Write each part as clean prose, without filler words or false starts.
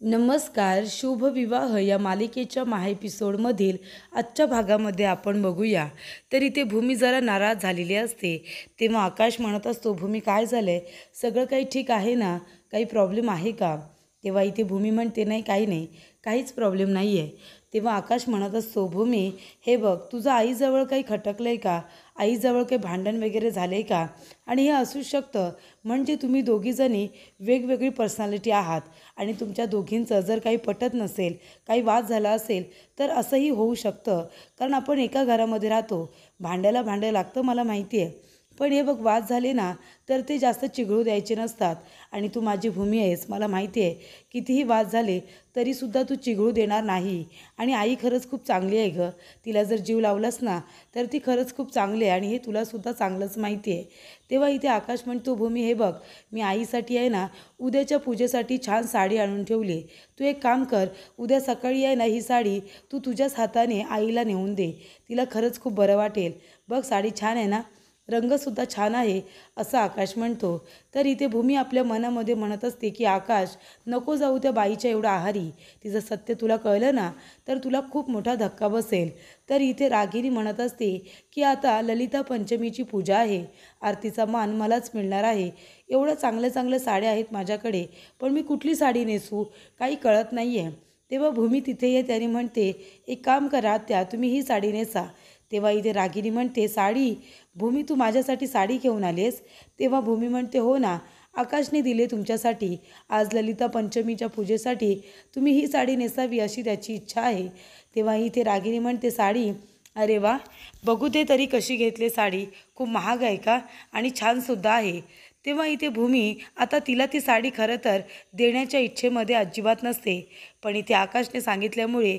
नमस्कार. शुभ विवाह या मालिकेच्या एपिसोडमधील आजच्या भागामध्ये आपण बघूया. तर इथे भूमी जरा नाराज झालेली असते. तेव्हा आकाश म्हणत असतो, भूमी काय झालंय? सगळं काही ठीक आहे ना? काही प्रॉब्लेम आहे का? तेव्हा इथे भूमी म्हणते, नाही काही नाही, काहीच प्रॉब्लेम नाही आहे. तेव्हा आकाश म्हणत असतो, भूमी हे बघ, तुझं आईजवळ काही खटकलं आहे का? आईजवळ काही भांडण वगैरे झालं आहे का? आणि हे असू शकतं म्हणजे तुम्ही दोघीजणी वेगवेगळी पर्सनॅलिटी आहात आणि तुमच्या दोघींचं जर काही पटत नसेल, काही वाद झाला असेल तर असंही होऊ शकतं. कारण आपण एका घरामध्ये राहतो, भांड्याला भांडं लागतं मला माहिती आहे. पण हे बघ, वाद झाले ना तर ते जास्त चिघळू द्यायचे नसतात. आणि तू माझी भूमी आहेस, मला माहिती आहे. कितीही वाद झाले तरीसुद्धा तू चिघळू देणार नाही. आणि आई खरंच खूप चांगली आहे गं. तिला जर जीव लावलास ना तर ती खरंच खूप चांगली आहे आणि हे तुलासुद्धा चांगलंच माहिती आहे. तेव्हा इथे आकाश म्हणतो, भूमी हे बघ, मी आईसाठी आहे ना उद्याच्या पूजेसाठी छान साडी आणून ठेवली. तू एक काम कर, उद्या सकाळी आहे ना ही साडी तू तुझ्याच हाताने आईला नेऊन दे. तिला खरंच खूप बरं वाटेल. बघ साडी छान आहे ना, रंगसुद्धा छान आहे, असं आकाश म्हणतो. तर इथे भूमी आपल्या मनामध्ये म्हणत असते की आकाश, नको जाऊ त्या बाईच्या एवढं आहारी. तिचं सत्य तुला कळलं ना तर तुला खूप मोठा धक्का बसेल. तर इथे रागिनी म्हणत असते की आता ललिता पंचमीची पूजा आहे, आरतीचा मान मलाच मिळणार आहे. एवढं चांगल्या चांगल्या साड्या आहेत माझ्याकडे, पण मी कुठली साडी नेसू काही कळत नाही आहे. तेव्हा भूमी तिथे येते आणि म्हणते, एक काम करा त्या, तुम्ही ही साडी नेसा. तेव्हा इथे रागिनी म्हणते, साडी? भूमी तू माझ्यासाठी साडी घेऊन आलीस? तेव्हा भूमी म्हणते, हो ना, आकाशने दिले तुमच्यासाठी. आज ललिता पंचमीच्या पूजेसाठी तुम्ही ही साडी नेसावी अशी त्याची इच्छा आहे. तेव्हा इथे रागिनी म्हणते, साडी? अरे वा, बघू दे तरी कशी घेतली साडी. खूप महाग आहे का? आणि छानसुद्धा आहे. तेव्हा इथे भूमी आता तिला ती साडी खरं तर देण्याच्या इच्छेमध्ये अजिबात नसते, पण इथे आकाशने सांगितल्यामुळे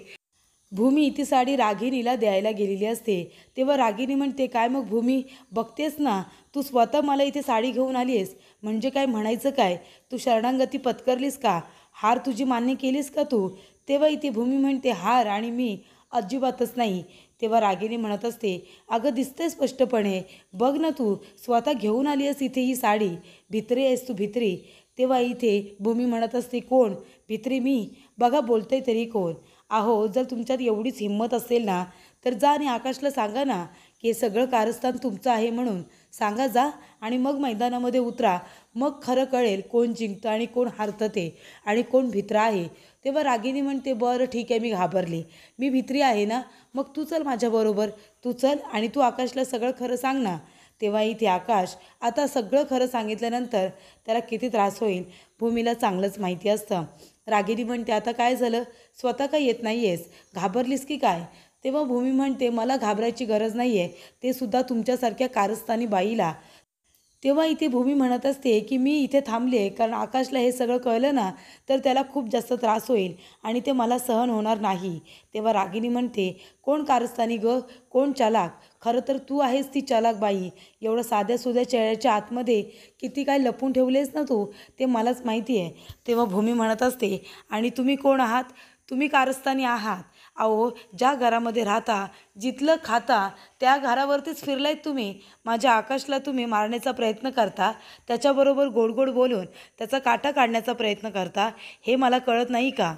भूमी ती साडी रागिनीला द्यायला गेलेली असते. तेव्हा रागिनी म्हणते, काय मग भूमी, बघतेस ना तू स्वतः मला इथे साडी घेऊन आली आहेस, म्हणजे काय म्हणायचं काय? तू शरणागती पत्करलीस का? हार तुझी मान्य केलीस का तू? तेव्हा इथे भूमी म्हणते, हार आणि मी अजिबातच नाही. तेव्हा रागिनी म्हणत असते, अगं दिसते स्पष्टपणे, बघ ना तू स्वतः घेऊन आली आहेस इथे ही साडी. भित्री आहेस तू, भित्री. तेव्हा इथे भूमी म्हणत असते, कोण भित्री? मी? बघा बोलतोय तरी कोण? अहो, जर तुमच्यात एवढीच हिंमत असेल ना तर जा आणि आकाशला सांगा ना की हे सगळं कारस्थान तुमचं आहे म्हणून. सांगा, जा आणि मग मैदानामध्ये उतरा. मग खरं कळेल कोण जिंकतं आणि कोण हारतं ते, आणि कोण भित्रा आहे. तेव्हा रागिनी म्हणते, बरं ठीक आहे, मी घाबरली. मी भित्री आहे ना, मग तू चल माझ्याबरोबर. तू चल आणि तू आकाशला सगळं खरं सांग ना. तेव्हा इथे आकाश आता सगळं खरं सांगितल्यानंतर त्याला किती त्रास होईल भूमीला चांगलंच माहिती असतं. रागिनी म्हणते, आता काय झालं? स्वतः काय येत नाही आहेस? घाबरलीस की काय? तेव्हा भूमी म्हणते, मला घाबरायची गरज नाही आहे, ते सुद्धा तुमच्यासारख्या कारस्थानी बाईला. तेव्हा इथे भूमी म्हणत असते की मी इथे थांबले कारण आकाशला हे सगळं कळलं ना तर त्याला खूप जास्त त्रास होईल आणि ते मला सहन होणार नाही. तेव्हा रागिनी म्हणते, कोण कारस्थानी ग? कोण चालाक? खरं तर तू आहेस ती चालाक बाई. एवढं साध्यासुध्या चेहऱ्याच्या आतमध्ये किती काय लपून ठेवलेस ना तू, ते मलाच माहिती आहे. तेव्हा भूमी म्हणत असते, आणि तुम्ही कोण आहात? तुम्ही कारस्थानी आहात. अहो, ज्या घरामध्ये राहता, जिथलं खाता, त्या घरावरतीच फिरलायत तुम्ही. माझ्या आकाशला तुम्ही मारण्याचा प्रयत्न करता, त्याच्याबरोबर गोड गोड बोलून त्याचा काटा काढण्याचा प्रयत्न करता. हे मला कळत नाही का?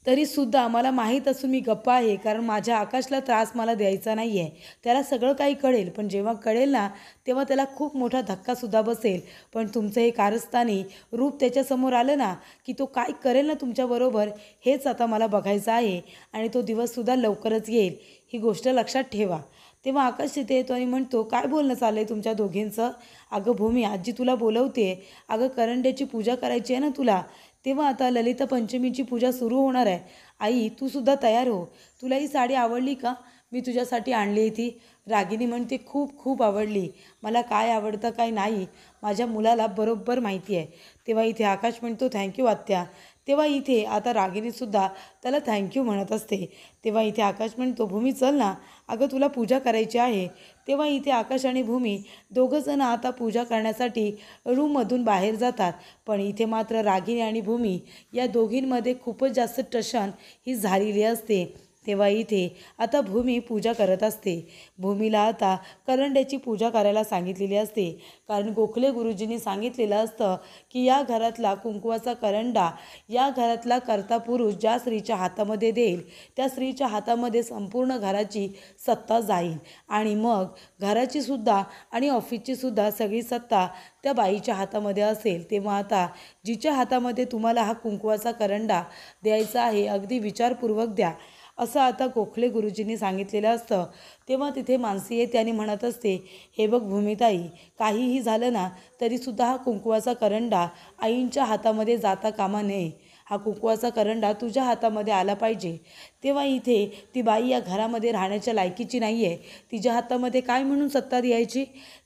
तरीसुद्धा मला माहीत असून मी गप्प आहे, कारण माझ्या आकाशला त्रास मला द्यायचा नाही आहे. त्याला सगळं काही कळेल, पण जेव्हा कळेल ना तेव्हा त्याला खूप मोठा धक्कासुद्धा बसेल. पण तुमचं हे कारस्थानी रूप त्याच्यासमोर आलं ना की तो काय करेल ना तुमच्याबरोबर, हेच आता मला बघायचं आहे. आणि तो दिवससुद्धा लवकरच येईल, ही गोष्ट लक्षात ठेवा. तेव्हा आकाश तिथे येतो आणि म्हणतो, काय बोलणं चाललं आहे तुमच्या दोघींचं? अगं भूमी, आजी तुला बोलवते. अगं करंड्याची पूजा करायची आहे ना तुला. तेव्हा आता ललिता पंचमीची पूजा सुरू होणार आहे. आई तू सुद्धा तयार हो. तुला ही साडी आवडली का? मी तुझ्यासाठी आणली आहे ती. रागिनी म्हणते, खूप खूप आवडली. मला काय आवडतं काय नाही माझ्या मुलाला बरोबर माहिती आहे. तेव्हा इथे आकाश म्हणतो, थँक्यू आत्या. तेव्हा इथे आता रागिनीसुद्धा त्याला थँक्यू म्हणत असते. तेव्हा इथे आकाश म्हणतो, भूमी चल ना, अगं तुला पूजा करायची आहे. तेव्हा इथे आकाश आणि भूमी दोघंजणं आता पूजा करण्यासाठी रूममधून बाहेर जातात. पण इथे मात्र रागिनी आणि भूमी या दोघींमध्ये खूपच जास्त टशन ही झालेली असते. तेव्हा इथे आता भूमी पूजा करत असते. भूमीला आता करंड्याची पूजा करायला सांगितलेली असते, कारण गोखले गुरुजींनी सांगितलेलं असतं की या घरातला कुंकवाचा करंडा या घरातला कर्ता पुरुष ज्या स्त्रीच्या हातामध्ये देईल त्या स्त्रीच्या हातामध्ये संपूर्ण घराची सत्ता जाईल आणि मग घराची सुद्धा आणि ऑफिसची सुद्धा सगळी सत्ता त्या बाईच्या हातामध्ये असेल. तेव्हा आता जिच्या हातामध्ये तुम्हाला हा कुंकवाचा करंडा द्यायचा आहे अगदी विचारपूर्वक द्या, असं आता गोखले गुरुजींनी सांगितलेलं असतं. तेव्हा तिथे मानसी येते आणि म्हणत असते, हे बघ भूमिताई, काहीही झालं ना तरीसुद्धा हा कुंकवाचा करंडा आईंच्या हातामध्ये जाता कामा नये. हा कुंकवाचा करंडा तुझ्या हातामध्ये आला पाहिजे. तेव्हा इथे ती बाई या घरामध्ये राहण्याच्या लायकीची नाही आहे, तिच्या हातामध्ये काय म्हणून सत्ता द्यायची.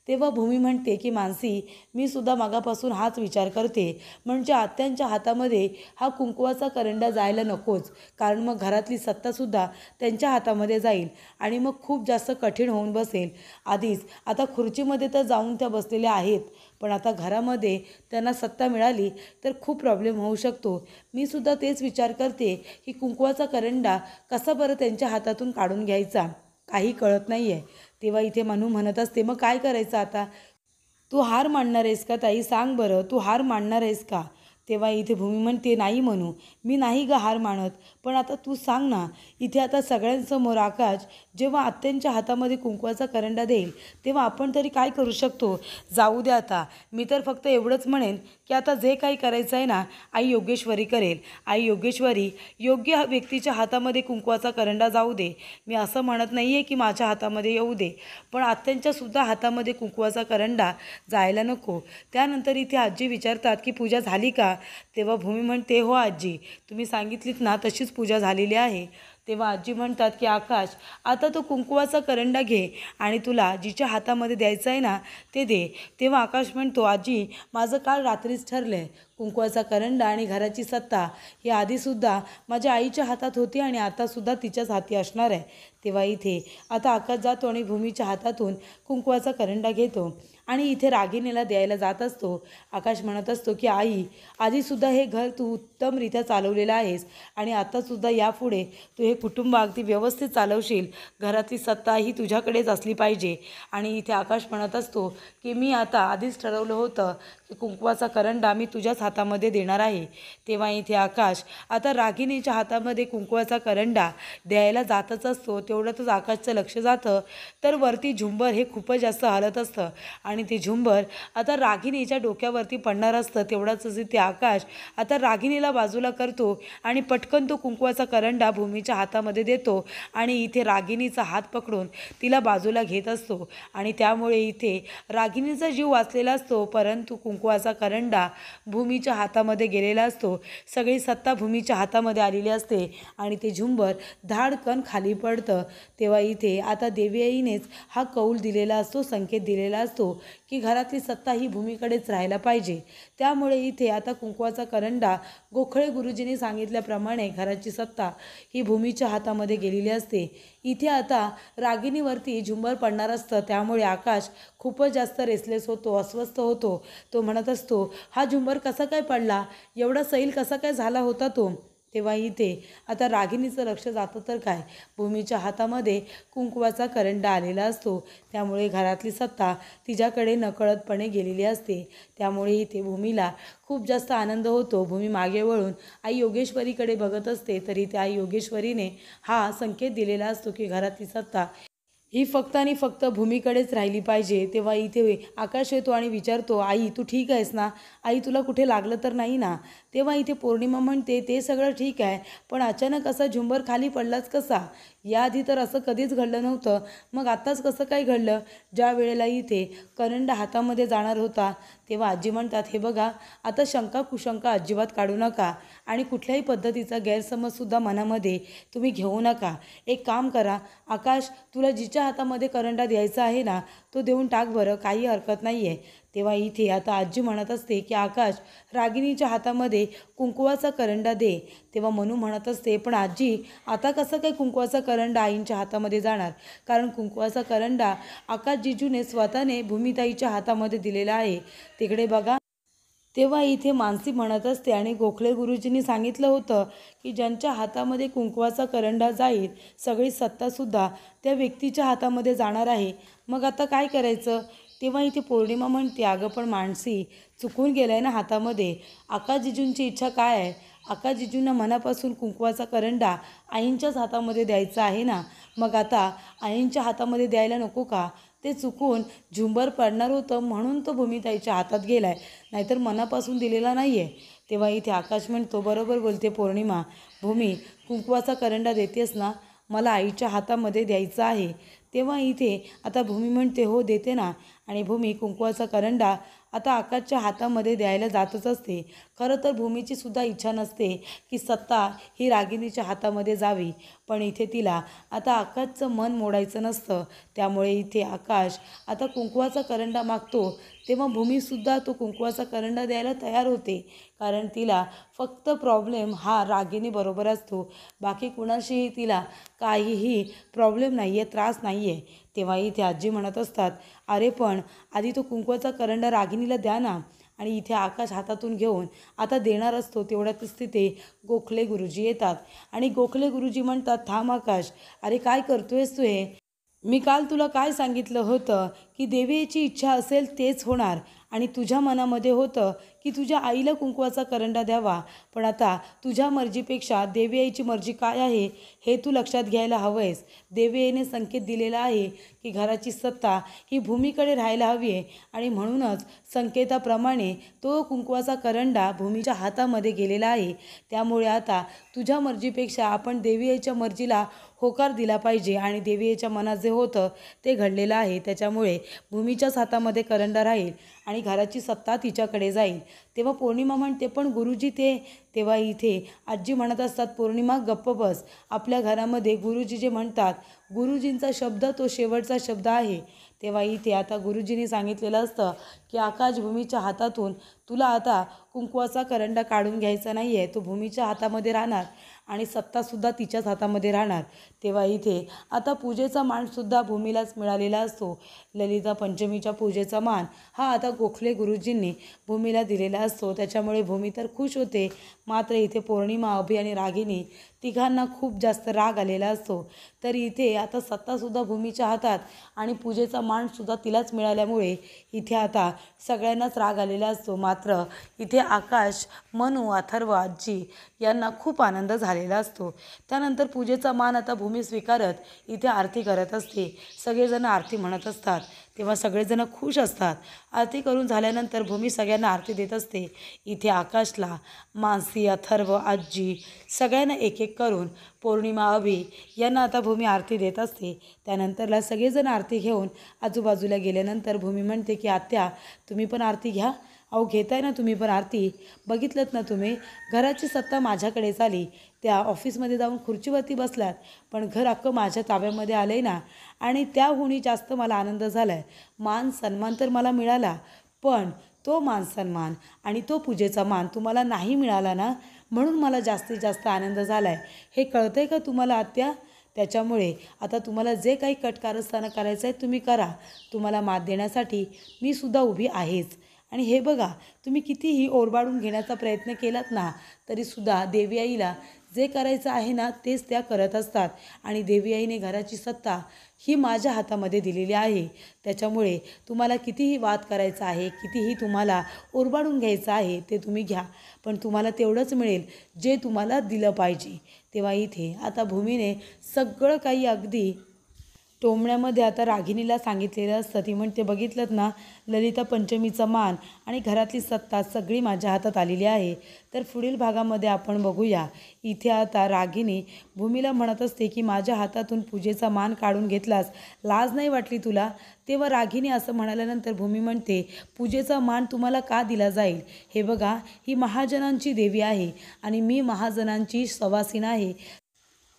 तेव्हा भूमी म्हणते की मानसी, मी सुद्धा मागापासून हाच विचार करते, म्हणजे आत्यांच्या हातामध्ये हा कुंकवाचा करंडा जायला नकोच, कारण मग घरातली सत्तासुद्धा त्यांच्या हातामध्ये जाईल आणि मग खूप जास्त कठीण होऊन बसेल. आधीच आता खुर्चीमध्ये तर जाऊन त्या बसलेल्या आहेत, पण आता घरामध्ये त्यांना सत्ता मिळाली तर खूप प्रॉब्लेम होऊ शकतो. मी सुद्धा तेच विचार करते की कुंकवाचा करंडा कसा बरं त्यांच्या हातातून काढून घ्यायचा, काही कळत नाही आहे. तेव्हा इथे मनू म्हणत असते, मग काय करायचं आता, तू हार मानणार आहेस का ताई, सांग बरं, तू हार मानणार आहेस का. तेव्हा इथे भूमी म्हणते, नाही म्हणू, मी नाही ग हार मानत, पण आता तू सांग ना. इथे आता सगळ्यांसमोर आकाश जेव्हा आत्यांच्या हातामध्ये कुंकवाचा करंडा देईल तेव्हा आपण तरी काय करू शकतो. जाऊ द्या आता, मी तर फक्त एवढंच म्हणेन की आता जे काही करायचं आहे ना आई योगेश्वरी करेल. आई योगेश्वरी योग्य व्यक्तीच्या हातामध्ये कुंकवाचा करंडा जाऊ दे. मी असं म्हणत नाही आहे की माझ्या हातामध्ये येऊ दे, पण आत्यांच्यासुद्धा हातामध्ये कुंकवाचा करंडा जायला नको. त्यानंतर इथे आजी विचारतात की पूजा झाली का. तेव्हा भूमी म्हणते, हो आजी, तुम्ही सांगितलीत ना तशीच पूजा झालेली आहे. तेव्हा आजी म्हणतात की आकाश, आता तो कुंकवाचा करंडा घे आणि तुला जिच्या हातामध्ये द्यायचं आहे ना ते दे. तेव्हा आकाश म्हणतो, आजी, माझं काल रात्रीच ठरलं आहे, कुंकवाचा करंडा आणि घराची सत्ता ही आधीसुद्धा माझ्या आईच्या हातात होती आणि आतासुद्धा तिच्याच हाती असणार आहे. तेव्हा इथे आता आकाश जातो आणि भूमीच्या हातातून कुंकवाचा करंडा घेतो आणि इथे रागिणीला द्यायला जात असतो. आकाश म्हणत असतो की आई, आधीसुद्धा हे घर तू उत्तमरित्या चालवलेलं आहेस आणि आतासुद्धा यापुढे तू हे कुटुंब अगदी व्यवस्थित चालवशील, घरातली सत्ता ही तुझ्याकडेच असली पाहिजे. आणि इथे आकाश म्हणत असतो की मी आता आधीच ठरवलं होतं की कुंकवाचा करंडा मी तुझ्याच हातामध्ये देणार आहे. तेव्हा इथे आकाश आता रागिणीच्या हातामध्ये कुंकवाचा करंडा द्यायला जातच असतो. तेवढ्यातच आकाशचं लक्ष जातं तर वरती झुंबर हे खूपच जास्त हलत असतं आणि ते झुंबर आता रागिणीच्या डोक्यावरती पडणार असतं. तेवढाच इथे आकाश आता रागिणीला बाजूला करतो आणि पटकन तो कुंकवाचा करंडा भूमीच्या हातामध्ये देतो आणि इथे रागिणीचा हात पकडून तिला बाजूला घेत असतो आणि त्यामुळे इथे रागिणीचा जीव वाचलेला असतो, परंतु कुंकवाचा करंडा भूमीच्या हातामध्ये गेलेला असतो. सगळी सत्ता भूमीच्या हातामध्ये आलेली असते आणि ते झुंबर धाडकन खाली पडतं. तेव्हा इथे आता देवी आईनेच हा कौल दिलेला असतो, संकेत दिलेला असतो की घरातली सत्ता ही भूमीकडेच राहायला पाहिजे. त्यामुळे इथे आता कुंकवाचा करंडा गोखळे गुरुजींनी सांगितल्याप्रमाणे घराची सत्ता ही भूमीच्या हातामध्ये गेलेली असते. इथे आता रागिणीवरती झुंबर पडणार असतं, त्यामुळे आकाश खूपच जास्त रेसलेस होतो, अस्वस्थ होतो. तो म्हणत असतो, हा झुंबर कसा काय पडला, एवढा सैल कसा काय झाला होता तो. तेव्हा इथे आता रागिणीचं लक्ष जातं तर काय, भूमीच्या हातामध्ये कुंकवाचा करंडा आलेला असतो, त्यामुळे घरातली सत्ता तिच्याकडे नकळतपणे गेलेली असते. त्यामुळे इथे भूमीला खूप जास्त आनंद होतो. भूमी मागे वळून आई योगेश्वरीकडे बघत असते, तरी त्या आई योगेश्वरीने हा संकेत दिलेला असतो की घरातली सत्ता ही फक्त आणि फक्त भूमीकडेच राहिली पाहिजे. तेव्हा इथे आकाश येतो आणि विचारतो, आई तू ठीक आहेस ना, आई तुला कुठे लागलं तर नाही ना. तेव्हा इथे पौर्णिमा म्हणते, ते सगळं ठीक आहे, पण अचानक असा झुंबर खाली पडलाच कसा, याआधी तर असं कधीच घडलं नव्हतं, मग आत्ताच कसं काय घडलं. ज्या वेळेला इथे करंडा हातामध्ये जाणार होता तेव्हा आजी म्हणतात, हे बघा, आता शंका कुशंका अजिबात काढू नका आणि कुठल्याही पद्धतीचा गैरसमजसुद्धा मनामध्ये तुम्ही घेऊ नका. एक काम करा आकाश, तुला जिच्या हातामध्ये करंडा द्यायचा आहे ना तो देऊन टाक बरं, काही हरकत नाही आहे. तेव्हा इथे आता आजी म्हणत असते की आकाश, रागिणीच्या हातामध्ये कुंकवाचा करंडा दे. तेव्हा मनू म्हणत असते, पण आजी, आता कसं काय कुंकवाचा करंडा आईंच्या हातामध्ये जाणार, कारण कुंकवाचा करंडा आकाश जिजूने स्वतःने भूमिताईच्या हातामध्ये दिलेला आहे. तिकडे बघा, तेव्हा इथे मानसी म्हणत असते आणि गोखले गुरुजींनी सांगितलं होतं की ज्यांच्या हातामध्ये कुंकवाचा करंडा जाईल सगळी सत्तासुद्धा त्या व्यक्तीच्या हातामध्ये जाणार आहे. मग आता काय करायचं? तेव्हा इथे पौर्णिमा म्हणते, अगं पण मानसी चुकून गेलाय ना हातामध्ये. आकाशजिजूंची इच्छा काय आहे? आकाशजिजूंना मनापासून कुंकवाचा करंडा आईंच्याच हातामध्ये द्यायचा आहे ना. मग आता आईंच्या हातामध्ये द्यायला नको का? ते चुकून झुंबर पडणार होतं म्हणून तो भूमिताईच्या हातात गेलाय, नाहीतर मनापासून दिलेला नाही आहे. तेव्हा इथे आकाश म्हणतो, बरोबर बोलते पौर्णिमा. भूमी, कुंकवाचा करंडा देतेस ना? मला आईच्या हातामध्ये द्यायचा आहे. तेव्हा इथे आता भूमी म्हणते, हो देते ना. आणि भूमी कुंकवाचा करंडा आता आकाशच्या हातामध्ये द्यायला जातच असते. खरं तर भूमीची सुद्धा इच्छा नसते की सत्ता ही रागिणीच्या हातामध्ये जावी, पण इथे तिला आता आकाशचं मन मोडायचं नसतं. त्यामुळे इथे आकाश आता कुंकवाचा करंडा मागतो. तेव्हा भूमीसुद्धा तो कुंकवाचा करंडा द्यायला तयार होते, कारण तिला फक्त प्रॉब्लेम हा रागिणीबरोबर असतो. बाकी कुणाशीही तिला काहीही प्रॉब्लेम नाही आहे, त्रास नाही आहे. तेव्हा इथे आजी म्हणत असतात, अरे पण आधी तो कुंकवाचा करंडा रागिणीला द्या ना. आणि इथे आकाश हातातून घेऊन आता देणार असतो, तेवढ्यातच तिथे गोखले गुरुजी येतात. आणि गोखले गुरुजी म्हणतात, थांब आकाश, अरे काय करतोयस तू हे? मी काल तुला काय सांगितलं होतं की देवीची इच्छा असेल तेच होणार. आणि तुझ्या मनामध्ये होतं की तुझ्या आईला कुंकवाचा करंडा द्यावा, पण आता तुझ्या मर्जीपेक्षा देवी आईची मर्जी काय आहे हे तू लक्षात घ्यायला हवं आहेस. देवी आईने संकेत दिलेला आहे की घराची सत्ता ही भूमीकडे राहायला हवी आहे, आणि म्हणूनच संकेताप्रमाणे तो कुंकवाचा करंडा भूमीच्या हातामध्ये गेलेला आहे. त्यामुळे आता तुझ्या मर्जीपेक्षा आपण देवी आईच्या मर्जीला होकार दिला पाहिजे, आणि देवी आईच्या मनात जे होतं ते घडलेलं आहे. त्याच्यामुळे भूमीच्याच हातामध्ये करंडा राहील आणि घराची सत्ता तिच्याकडे जाईल. तेव्हा पौर्णिमा म्हणते, पण गुरुजी ते. तेव्हा इथे आजी म्हणत असतात, पौर्णिमा गप्प बस. आपल्या घरामध्ये गुरुजी जे म्हणतात, गुरुजींचा शब्द तो शेवटचा शब्द आहे. तेव्हा इथे आता गुरुजींनी सांगितलेलं असतं की आकाश, भूमीच्या हातातून तुला आता कुंकवाचा करंडा काढून घ्यायचा नाही आहे. तो भूमीच्या हातामध्ये राहणार आणि सत्तासुद्धा तिच्याच हातामध्ये राहणार. तेव्हा इथे आता पूजेचा मानसुद्धा भूमीलाच मिळालेला असतो. ललिता पंचमीच्या पूजेचा मान हा आता गोखले गुरुजींनी भूमीला दिलेला असतो. त्याच्यामुळे भूमी तर खुश होते. मात्र इथे पौर्णिमा, अभि आणि रागिनी तिघांना खूप जास्त राग आलेला असतो. तर इथे आता सत्तासुद्धा भूमीच्या हातात आणि पूजेचा मानसुद्धा तिलाच मिळाल्यामुळे इथे आता सगळ्यांनाच राग आलेला असतो. मात्र इथे आकाश, मनू, अथर्व, आजी यांना खूप आनंद झालेला असतो. त्यानंतर पूजेचा मान आता भूमी स्वीकारत इथे आरती करत असते. सगळेजण आरती म्हणत असतात, तेव्हा सगळेजण खुश असतात. आरती करून झाल्यानंतर भूमी सगळ्यांना आरती देत असते. इथे आकाशला, मानसी, अथर्व, आजी सगळ्यांना एक एक करून पौर्णिमा, अभि यांना आता भूमी आरती देत असते. त्यानंतरला सगळेजण आरती घेऊन आजूबाजूला गेल्यानंतर भूमी म्हणते की आत्या, तुम्ही पण आरती घ्या. अहो घेताय ना तुम्ही पण आरती? बघितलं ना तुम्ही, घराची सत्ता माझ्याकडेच आली. त्या ऑफिसमध्ये जाऊन खुर्चीवरती बसल्यात, पण घर अख्खं माझ्या ताब्यामध्ये आलं आहे ना. आणि त्याहूनही जास्त मला आनंद झाला आहे. मान सन्मान तर मला मिळाला, पण तो मान सन्मान आणि तो पूजेचा मान तुम्हाला नाही मिळाला ना, म्हणून मला जास्तीत जास्त आनंद झाला आहे. हे कळतं आहे का तुम्हाला आत्या? त्याच्यामुळे आता तुम्हाला जे काही कटकारस्थानं करायचं आहे तुम्ही करा. तुम्हाला मात देण्यासाठी मी सुद्धा उभी आहेच. आणि हे बघा, तुम्ही कितीही ओरबाडून घेण्याचा प्रयत्न केलात ना, तरीसुद्धा देवी आईला जे करायचं आहे ना तेच त्या करत असतात. आणि देवी आईने घराची सत्ता ही माझ्या हातामध्ये दिलेली आहे. त्याच्यामुळे तुम्हाला कितीही वाद करायचा आहे, कितीही तुम्हाला ओरबाडून घ्यायचं आहे ते तुम्ही घ्या, पण तुम्हाला तेवढंच मिळेल जे तुम्हाला दिलं पाहिजे. तेव्हा इथे आता भूमीने सगळं काही अगदी टोमण्यामध्ये आता रागिणीला सांगितलेलं असतं. ती म्हणते, बघितलंत ना, ललिता पंचमीचा मान आणि घरातली सत्ता सगळी माझ्या हातात आलेली आहे. तर पुढील भागामध्ये आपण बघूया. इथे आता रागिणी भूमीला म्हणत असते की माझ्या हातातून पूजेचा मान काढून घेतलास, लाज नाही वाटली तुला? तेव्हा रागिणी असं म्हणाल्यानंतर भूमी म्हणते, पूजेचा मान तुम्हाला का दिला जाईल? हे बघा, ही महाजनांची देवी आहे आणि मी महाजनांची सवासीन आहे.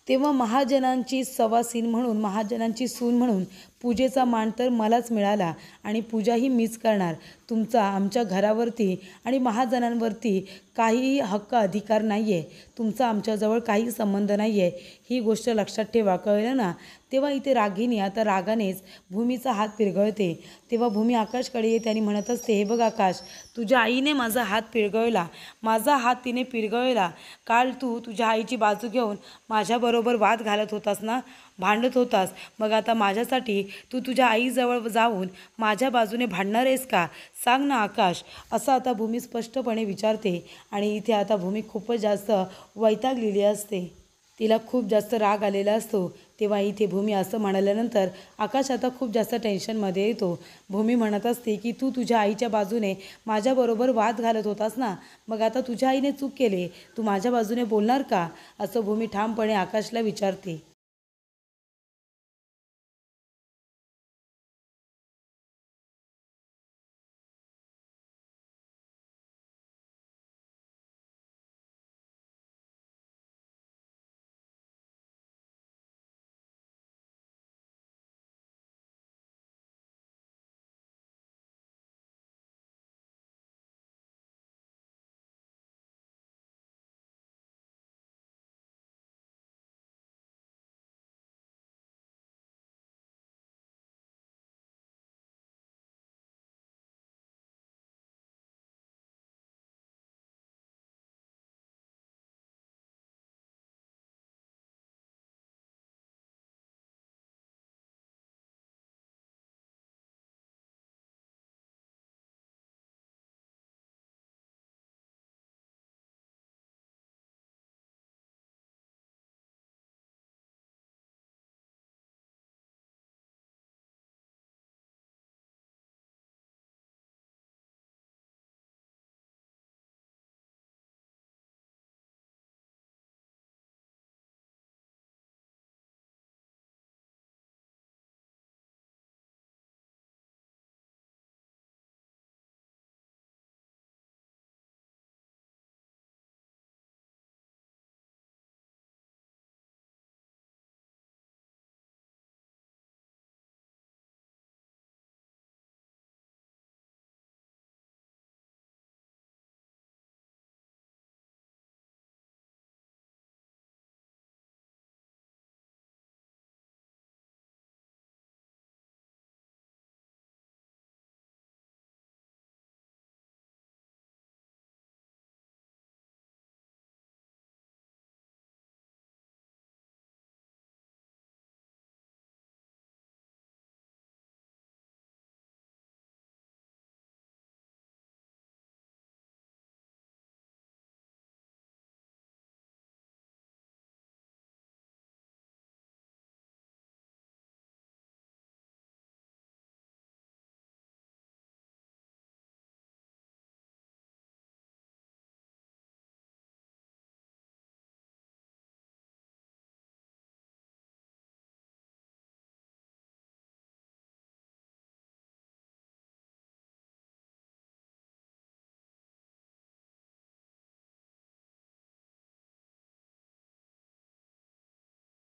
तेव्हा महाजनांची सवासीन म्हणून, महाजनांची सून म्हणून पूजेचा मान तर मलाच मिळाला आणि पूजाही मीच करणार. तुमचा आमच्या घरावरती आणि महाजनांवरती काहीही हक्क अधिकार नाही आहे. तुमचा आमच्याजवळ काही संबंध नाही आहे. ही गोष्ट लक्षात ठेवा, कळलं ना? तेव्हा इथे रागिनी आता रागानेच भूमीचा हात पिरगळते. तेव्हा भूमी आकाशकडे येते आणि म्हणत असते, हे बघ आकाश, तुझ्या आईने माझा हात पिरगळला, माझा हात तिने पिरगळला. काल तू तुझ्या आईची बाजू घेऊन माझ्याबरोबर वाद घालत होतास ना, भांडत होतास. मग आता माझ्यासाठी तू तुझ्या आईजवळ जाऊन माझ्या बाजूने भांडणार आहेस का? सांग ना आकाश. असं आता भूमी स्पष्टपणे विचारते. आणि इथे आता भूमी खूपच जास्त वैतागलेली असते. तिला खूप जास्त राग आलेला असतो. तेव्हा इथे भूमी असं म्हणाल्यानंतर आकाश आता खूप जास्त टेन्शनमध्ये येतो. भूमी म्हणत असते की तू तुझ्या आईच्या बाजूने माझ्याबरोबर वाद घालत होतास ना, मग आता तुझ्या आईने चूक केली, तू माझ्या बाजूने बोलणार का? असं भूमी ठामपणे आकाशला विचारते.